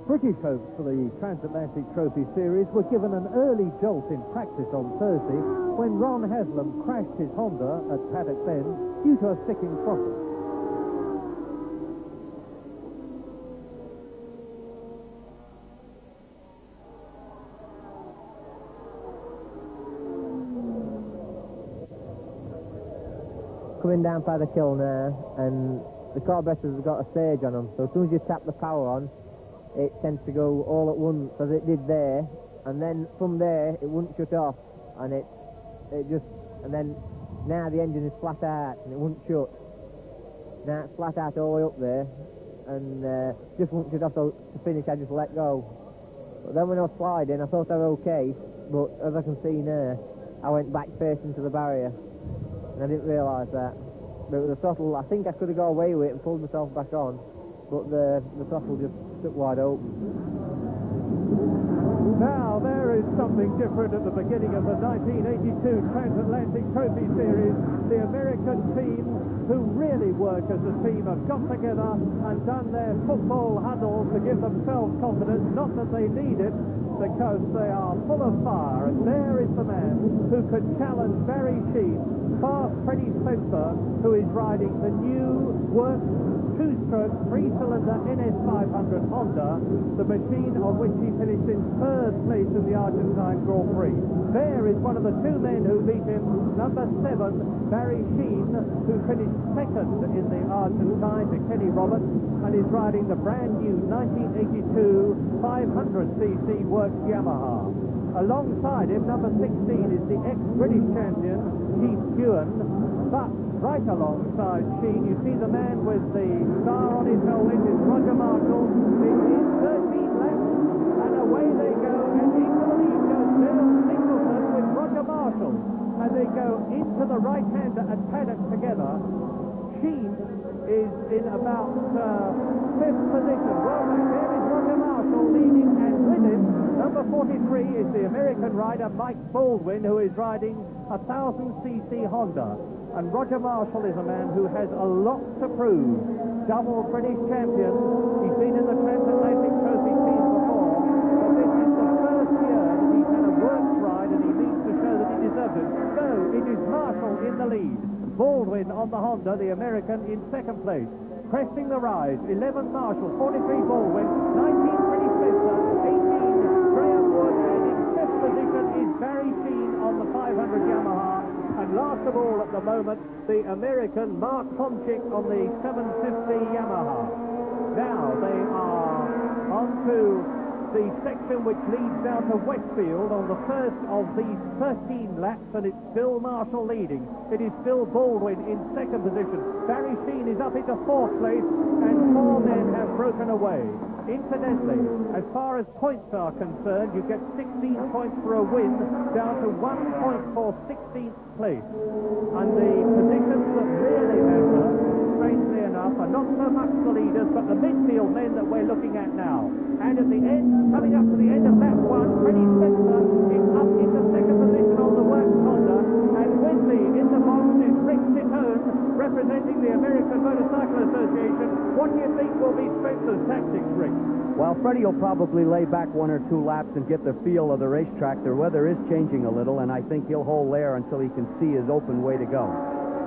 British hopes for the Transatlantic Trophy Series were given an early jolt in practice on Thursday when Ron Haslam crashed his Honda at Paddock Bend due to a sticking throttle. Coming down Paddock Hill now, and the carburetors have got a stage on them, so as soon as you tap the power on, it tends to go all at once, as it did there, and then from there it wouldn't shut off, and and then now the engine is flat out and it wouldn't shut. Now it's flat out all the way up there, and just wouldn't shut off, so to finish I just let go. But then when I was sliding I thought I was okay, but as I can see now, I went back facing to the barrier, and I didn't realise that. But with the throttle, I think I could have got away with it and pulled myself back on, but the throttle just stuck wide open. Now, there is something different at the beginning of the 1982 Transatlantic Trophy Series. The American team, who really work as a team, have got together and done their football huddle to give themselves confidence. Not that they need it, because they are full of fire. And there is the man who could challenge Barry Sheene, fast Freddie Spencer, who is riding the new work two-stroke, three-cylinder NS500 Honda, the machine on which he finished in third place in the Argentine Grand Prix. There is one of the two men who beat him, number 7, Barry Sheene, who finished second in the Argentine to Kenny Roberts, and is riding the brand new 1982 500cc Works Yamaha. Alongside him, number 16 is the ex-British champion, Keith Ewan, but right alongside Sheen, you see the man with the star on his helmet is Roger Marshall. It is 13 laps, and away they go, and into the lead goes Bill Singleton with Roger Marshall, and they go into the right-hander at Paddock together. Sheen is in about 5th position. Well, there is Roger Marshall leading, and with him, number 43 is the American rider Mike Baldwin, who is riding a 1000cc Honda. And Roger Marshall is a man who has a lot to prove. Double British champion. He's been in the Transatlantic Trophy team before, but this is the first year that he's had a works ride, and he needs to show that he deserves it. So it is Marshall in the lead. Baldwin on the Honda, the American, in second place. Cresting the rise, 11 Marshall, 43 Baldwin, 19 Freddie Spencer, 18 Graham Wood, and in 5th position is Barry Sheene on the 500 Yamaha. And last of all at the moment, the American Mark Homchick on the 750 Yamaha. Now they are on to the section which leads down to Westfield on the first of these 13 laps, and it's Bill Marshall leading. It is Bill Baldwin in second position. Barry Sheene is up into 4th place, and 4 men have broken away. Incidentally, as far as points are concerned, you get 16 points for a win, down to 1 point for 16th place. And the positions that really matter, strangely enough, are not so much the leaders, but the midfield men that we're looking at now. And at the end, coming up to the end of lap 1, Freddie Spencer is up into second position on the Works Honda, and with me in the box is Rick Titone, representing the American Motorcycle Association. What do you think will be Spencer's tactics, Rick? Well, Freddie will probably lay back 1 or 2 laps and get the feel of the racetrack. The weather is changing a little, and I think he'll hold there until he can see his open way to go.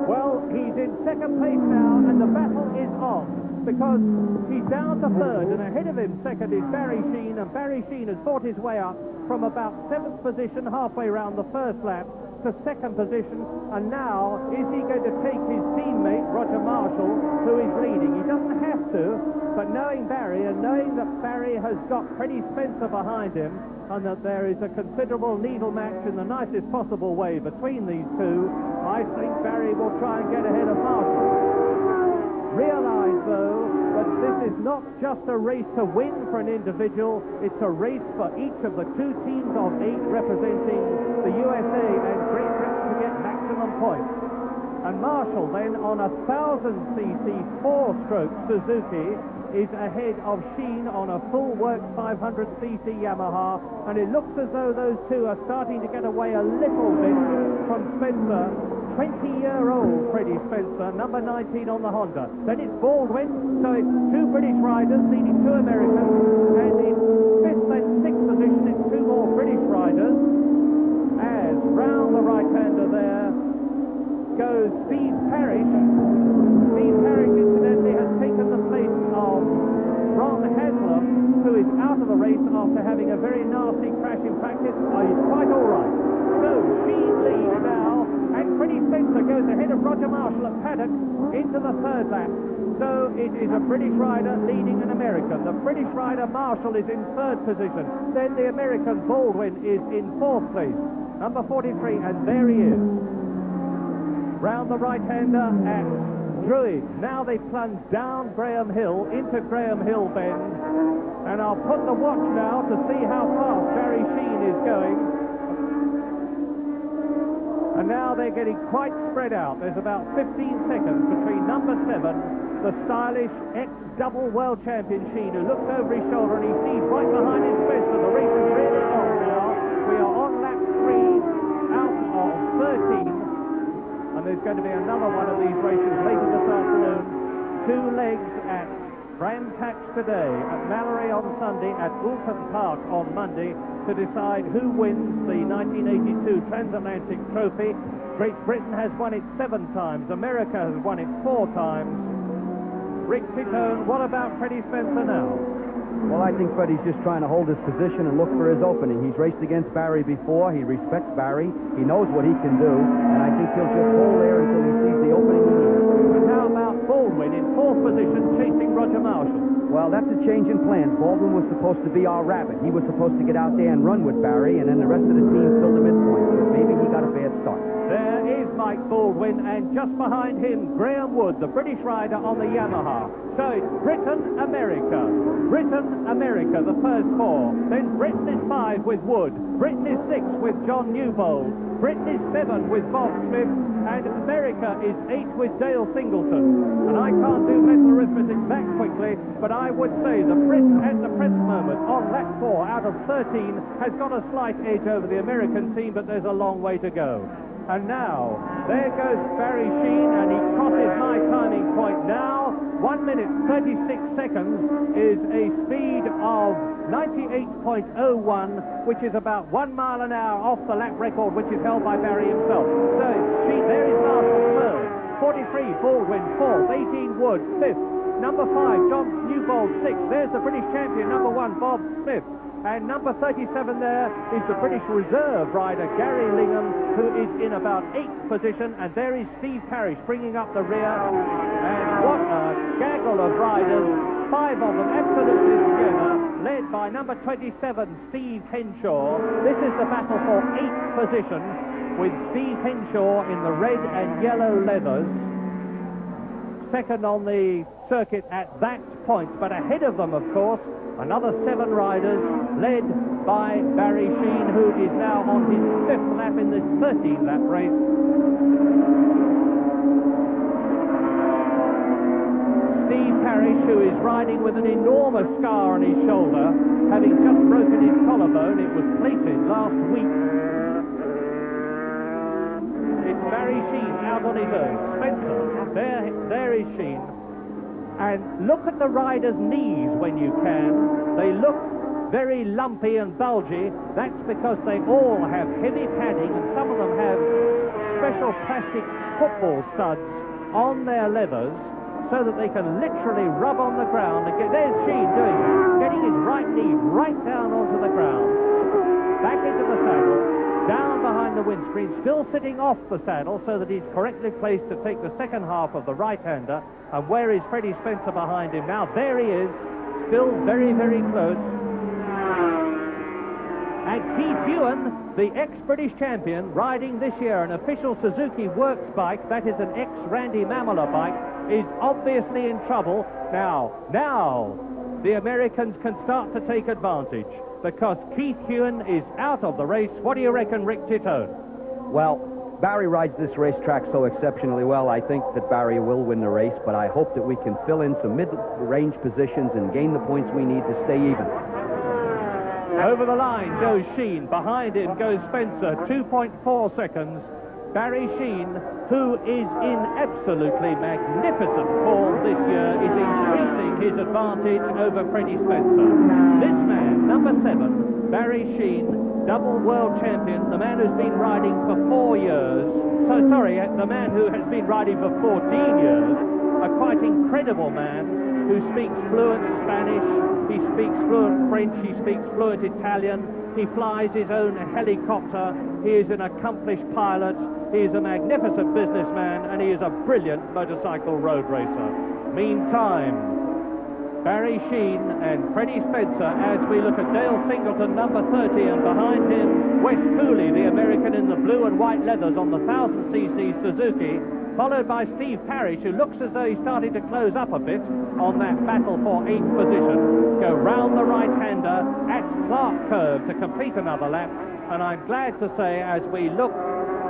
Well, he's in second place now, and the battle is on, because he's down to third, and ahead of him second is Barry Sheene, and Barry Sheene has fought his way up from about 7th position halfway around the first lap to second position, and now is he going to take his teammate Roger Marshall, who is leading? He doesn't have to, but knowing Barry and knowing that Barry has got Freddie Spencer behind him, and that there is a considerable needle match in the nicest possible way between these two, I think Barry will try and get ahead of Marshall. Realise, though, that this is not just a race to win for an individual, it's a race for each of the 2 teams of 8 representing the USA and Great Britain to get maximum points. And Marshall then on a 1000cc 4-stroke Suzuki is ahead of Sheen on a full Works 500cc Yamaha, and it looks as though those two are starting to get away a little bit from Spencer. 20-year-old Freddie Spencer, number 19 on the Honda. Then it's Baldwin, so it's 2 British riders leading 2 Americans, and in John Haslam, who is out of the race after having a very nasty crash in practice, is quite all right. So Sheen leads now, and Freddie Spencer goes ahead of Roger Marshall at Paddock into the third lap. So it is a British rider leading an American. The British rider Marshall is in third position. Then the American Baldwin is in fourth place, number 43, and there he is. Round the right-hander at Druid. Now they plunge down Graham Hill into Graham Hill bend. And I'll put the watch now to see how fast Barry Sheene is going. And now they're getting quite spread out. There's about 15 seconds between number 7, the stylish ex-double world champion Sheene, who looks over his shoulder and he sees right behind his Spencer. The race is really on now. We are on lap 3 out of 13. And there's going to be another one of these races later this afternoon. 2 legs at Brantax today, at Mallory on Sunday, at Woolton Park on Monday, to decide who wins the 1982 Transatlantic Trophy. Great Britain has won it 7 times. America has won it 4 times. Rick Titone, what about Freddie Spencer now? Well, I think Freddie's just trying to hold his position and look for his opening. He's raced against Barry before. He respects Barry. He knows what he can do, and I think he'll just hold there until he sees the opening he needs. But how about Baldwin in fourth position chasing Roger Marshall? Well, that's a change in plans. Baldwin was supposed to be our rabbit. He was supposed to get out there and run with Barry, and then the rest of the team fill the midpoint. But maybe he got a bad start. There is Mike Baldwin, and just behind him, Graham Wood, the British rider on the Yamaha. So it's Britain, America. Britain, America, the first 4. Then Britain is 5 with Wood. Britain is 6 with John Newbold. Britain is 7 with Bob Smith. And America is 8 with Dale Singleton. And I can't do mental arithmetic that quickly, but I would say the Brit at the present moment on lap 4 out of 13 has got a slight edge over the American team, but there's a long way to go. And now, there goes Barry Sheene, and he crosses my timing point now. 1 minute, 36 seconds is a speed of 98.01, which is about 1 mile an hour off the lap record, which is held by Barry himself. So, Sheene, there is Marshall, third. 43, Baldwin, fourth. 18, Wood, fifth. Number 5, John Newbold, sixth. There's the British champion, number 1, Bob Smith. And number 37 there is the British reserve rider, Gary Lingham, who is in about 8th position. And there is Steve Parrish bringing up the rear. And what a gaggle of riders, 5 of them absolutely together, led by number 27, Steve Henshaw. This is the battle for 8th position, with Steve Henshaw in the red and yellow leathers. Second on the circuit at that point, but ahead of them, of course, another 7 riders, led by Barry Sheene, who is now on his 5th lap in this 13-lap race. Steve Parrish, who is riding with an enormous scar on his shoulder, having just broken his collarbone. It was plated last week. It's Barry Sheene out on his own. Spencer, there is Sheene. And look at the riders' knees when you can. They look very lumpy and bulgy. That's because they all have heavy padding, and some of them have special plastic football studs on their leathers so that they can literally rub on the ground. And there's Sheene doing that, getting his right knee right down onto the ground, back into the saddle, down behind the windscreen, still sitting off the saddle so that he's correctly placed to take the second half of the right-hander. And where is Freddie Spencer behind him now? There he is, still very, very close. And Keith Ewan, the ex-British champion, riding this year an official Suzuki Works bike, that is an ex-Randy Mamela bike, is obviously in trouble. Now, the Americans can start to take advantage, because Keith Ewan is out of the race. What do you reckon, Rick Titone? Well, Barry rides this racetrack so exceptionally well. I think that Barry will win the race, but I hope that we can fill in some mid-range positions and gain the points we need to stay even. Over the line goes Sheen. Behind him goes Spencer. 2.4 seconds. Barry Sheene, who is in absolutely magnificent form this year, is increasing his advantage over Freddie Spencer. This man, number 7, Barry Sheene, double world champion, the man who's been riding for 4 years. The man who has been riding for 14 years, a quite incredible man who speaks fluent Spanish, he speaks fluent French, he speaks fluent Italian, he flies his own helicopter, he is an accomplished pilot, he is a magnificent businessman, and he is a brilliant motorcycle road racer. Meantime, Barry Sheen and Freddie Spencer, as we look at Dale Singleton, number 30, and behind him, Wes Cooley, the American in the blue and white leathers on the 1000cc Suzuki, followed by Steve Parrish, who looks as though he's starting to close up a bit on that battle for 8th position, go round the right-hander at Clark Curve to complete another lap. And I'm glad to say, as we look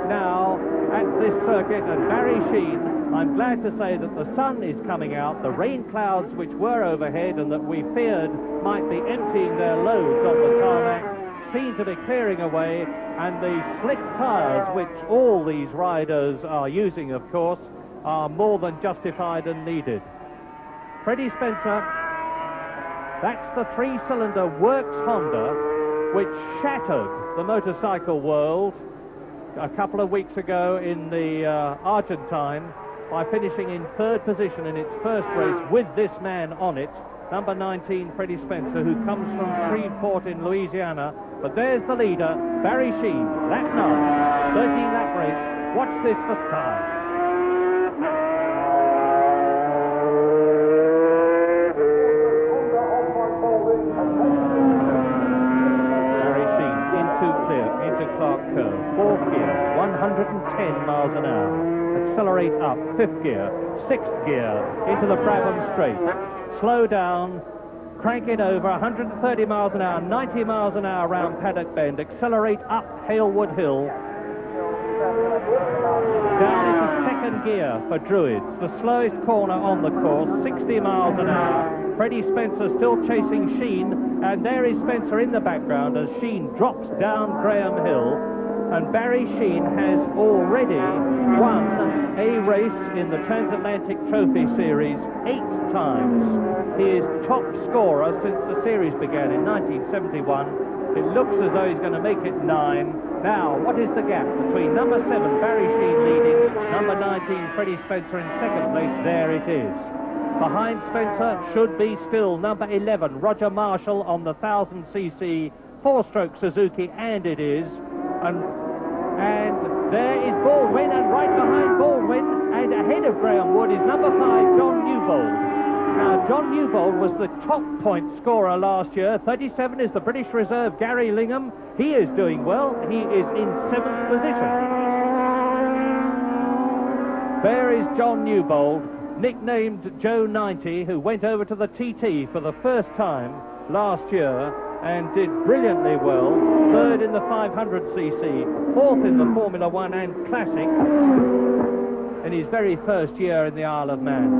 now at this circuit and Barry Sheen, I'm glad to say that the sun is coming out. The rain clouds which were overhead and that we feared might be emptying their loads on the tarmac seem to be clearing away, and the slick tyres, which all these riders are using, of course, are more than justified and needed. Freddie Spencer, that's the three-cylinder Works Honda which shattered the motorcycle world a couple of weeks ago in the Argentine by finishing in 3rd position in its first race with this man on it, number 19, Freddie Spencer, who comes from Shreveport in Louisiana. But there's the leader, Barry Sheen, lap 9, 13-lap race. Watch this for style. Barry Sheen into clear, into Clark Curve, 4th gear, 110 miles an hour. Accelerate up, 5th gear, 6th gear, into the Brabham Straight. Slow down, crank it over, 130 miles an hour, 90 miles an hour round Paddock Bend, accelerate up Halewood Hill, down into 2nd gear for Druids, the slowest corner on the course, 60 miles an hour. Freddie Spencer still chasing Sheen, and there is Spencer in the background as Sheen drops down Graham Hill, and Barry Sheen has already won a race in the Transatlantic Trophy Series 8 times. He is top scorer since the series began in 1971. It looks as though he's going to make it 9. Now, what is the gap between number 7, Barry Sheen leading, number 19, Freddie Spencer in 2nd place? There it is. Behind Spencer should be still number 11, Roger Marshall on the 1000cc 4-stroke Suzuki, and it is. And there is Baldwin, and right behind Baldwin and ahead of Graham Wood is number 5, John Newbold. Now, John Newbold was the top point scorer last year. 37 is the British reserve Gary Lingham. He is doing well. He is in 7th position. There is John Newbold, nicknamed Joe 90, who went over to the TT for the first time last year and did brilliantly well. 3rd in the 500cc, 4th in the Formula One and Classic in his very first year in the Isle of Man.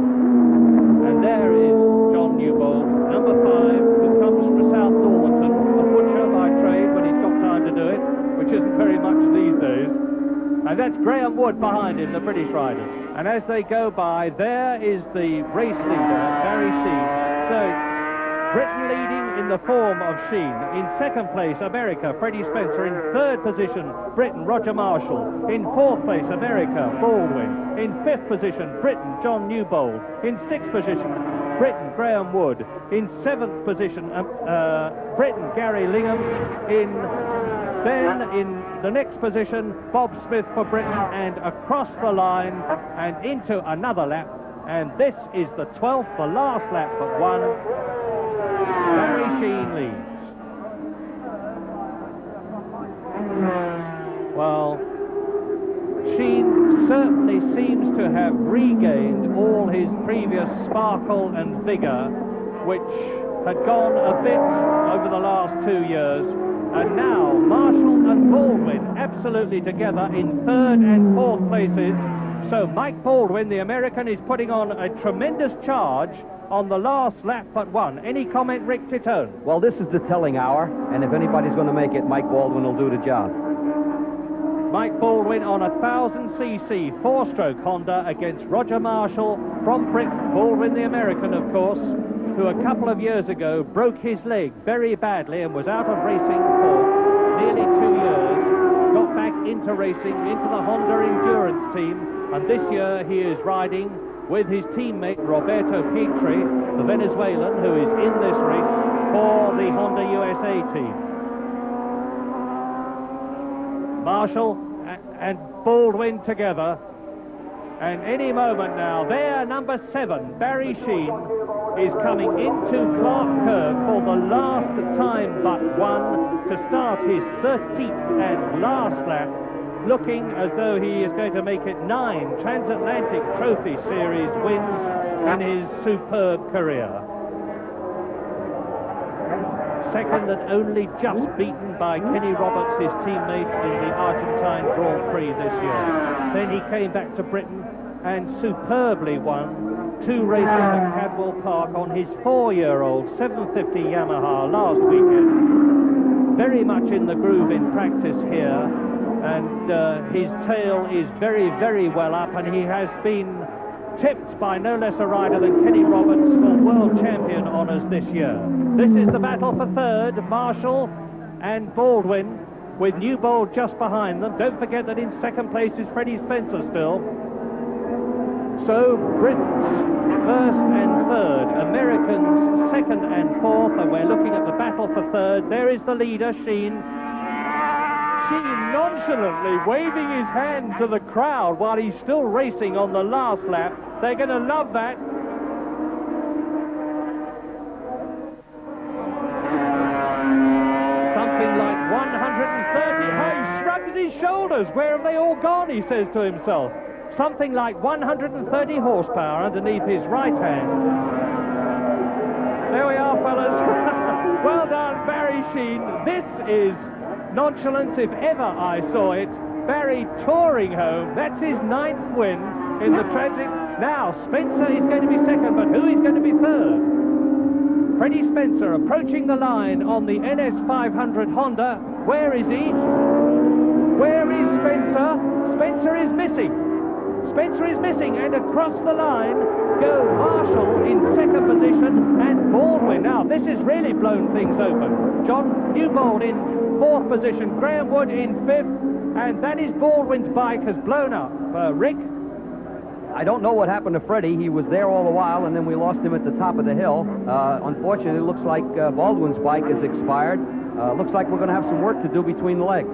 And there is John Newbold, number 5, who comes from South Normanton, a butcher by trade when he's got time to do it, which isn't very much these days. And that's Graham Wood behind him, the British riders. And as they go by, there is the race leader, Barry Sheen. So Britain leading in the form of Sheen. In 2nd place, America, Freddie Spencer. In 3rd position, Britain, Roger Marshall. In 4th place, America, Baldwin. In 5th position, Britain, John Newbold. In 6th position, Britain, Graham Wood. In 7th position, Britain, Gary Lingham. Then in the next position, Bob Smith for Britain, and across the line and into another lap. And this is the 12th, the last lap but one. Barry Sheen leads. Well, Sheen certainly seems to have regained all his previous sparkle and vigour, which had gone a bit over the last 2 years. And now Marshall and Baldwin absolutely together in 3rd and 4th places. So Mike Baldwin, the American, is putting on a tremendous charge on the last lap but one. Any comment, Rick Titone? Well, this is the telling hour, and if anybody's going to make it, Mike Baldwin will do the job. Mike Baldwin on a 1000cc 4-stroke Honda against Roger Marshall from Britain. Baldwin, the American, of course, who a couple of years ago broke his leg very badly and was out of racing for nearly 2 years, got back into racing, into the Honda Endurance team, and this year he is riding with his teammate Roberto Pietri, the Venezuelan, who is in this race for the Honda USA team. Marshall and Baldwin together, and any moment now, there, number 7, Barry Sheen, is coming into Clark Curve for the last time but one to start his 13th and last lap, looking as though he is going to make it 9 Transatlantic Trophy Series wins in his superb career. Second and only just beaten by Kenny Roberts, his teammate in the Argentine Grand Prix this year. Then he came back to Britain and superbly won 2 races at Cadwell Park on his 4-year-old 750 Yamaha last weekend. Very much in the groove in practice here, and his tail is very, very well up, and he has been tipped by no less a rider than Kenny Roberts for world champion honours this year. This is the battle for third, Marshall and Baldwin, with Newbold just behind them. Don't forget that in second place is Freddie Spencer still. So Britain's first and third, Americans second and fourth, and we're looking at the battle for third. There is the leader, Sheen. Sheen nonchalantly waving his hand to the crowd while he's still racing on the last lap. They're going to love that. Something like 130. He shrugs his shoulders. Where have they all gone, he says to himself. Something like 130 horsepower underneath his right hand. There we are, fellas. Well done, Barry Sheen. This is nonchalance if ever I saw it. Barry touring home. That's his 9th win in the Transit. Now, Spencer is going to be second, but who is going to be third? Freddie Spencer approaching the line on the NS500 Honda. Where is he? Where is Spencer? Spencer is missing. Spencer is missing, and across the line go Marshall in second position and Baldwin. Now, this has really blown things open. John Newbold in 4th position, Graham Wood in 5th, and that is Baldwin's bike has blown up. Rick? I don't know what happened to Freddie. He was there all the while, and then we lost him at the top of the hill. Unfortunately, it looks like Baldwin's bike is expired. Looks like we're going to have some work to do between the legs.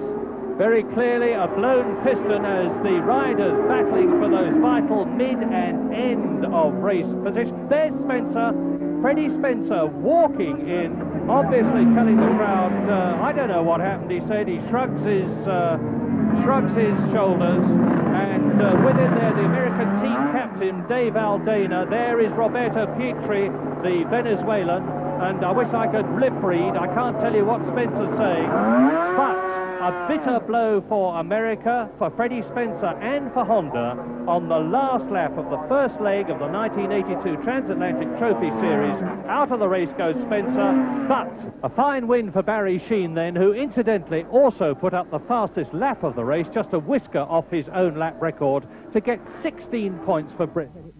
Very clearly a blown piston as the riders battling for those vital mid and end of race position. There's Spencer, Freddie Spencer walking in, obviously telling the crowd, I don't know what happened, he said. He shrugs his shoulders, and with it there the American team captain Dave Aldana. There is Roberto Pietri, the Venezuelan, and I wish I could lip read. I can't tell you what Spencer's saying, but a bitter blow for America, for Freddie Spencer and for Honda on the last lap of the first leg of the 1982 Transatlantic Trophy Series. Out of the race goes Spencer, but a fine win for Barry Sheen then, who incidentally also put up the fastest lap of the race, just a whisker off his own lap record, to get 16 points for Britain.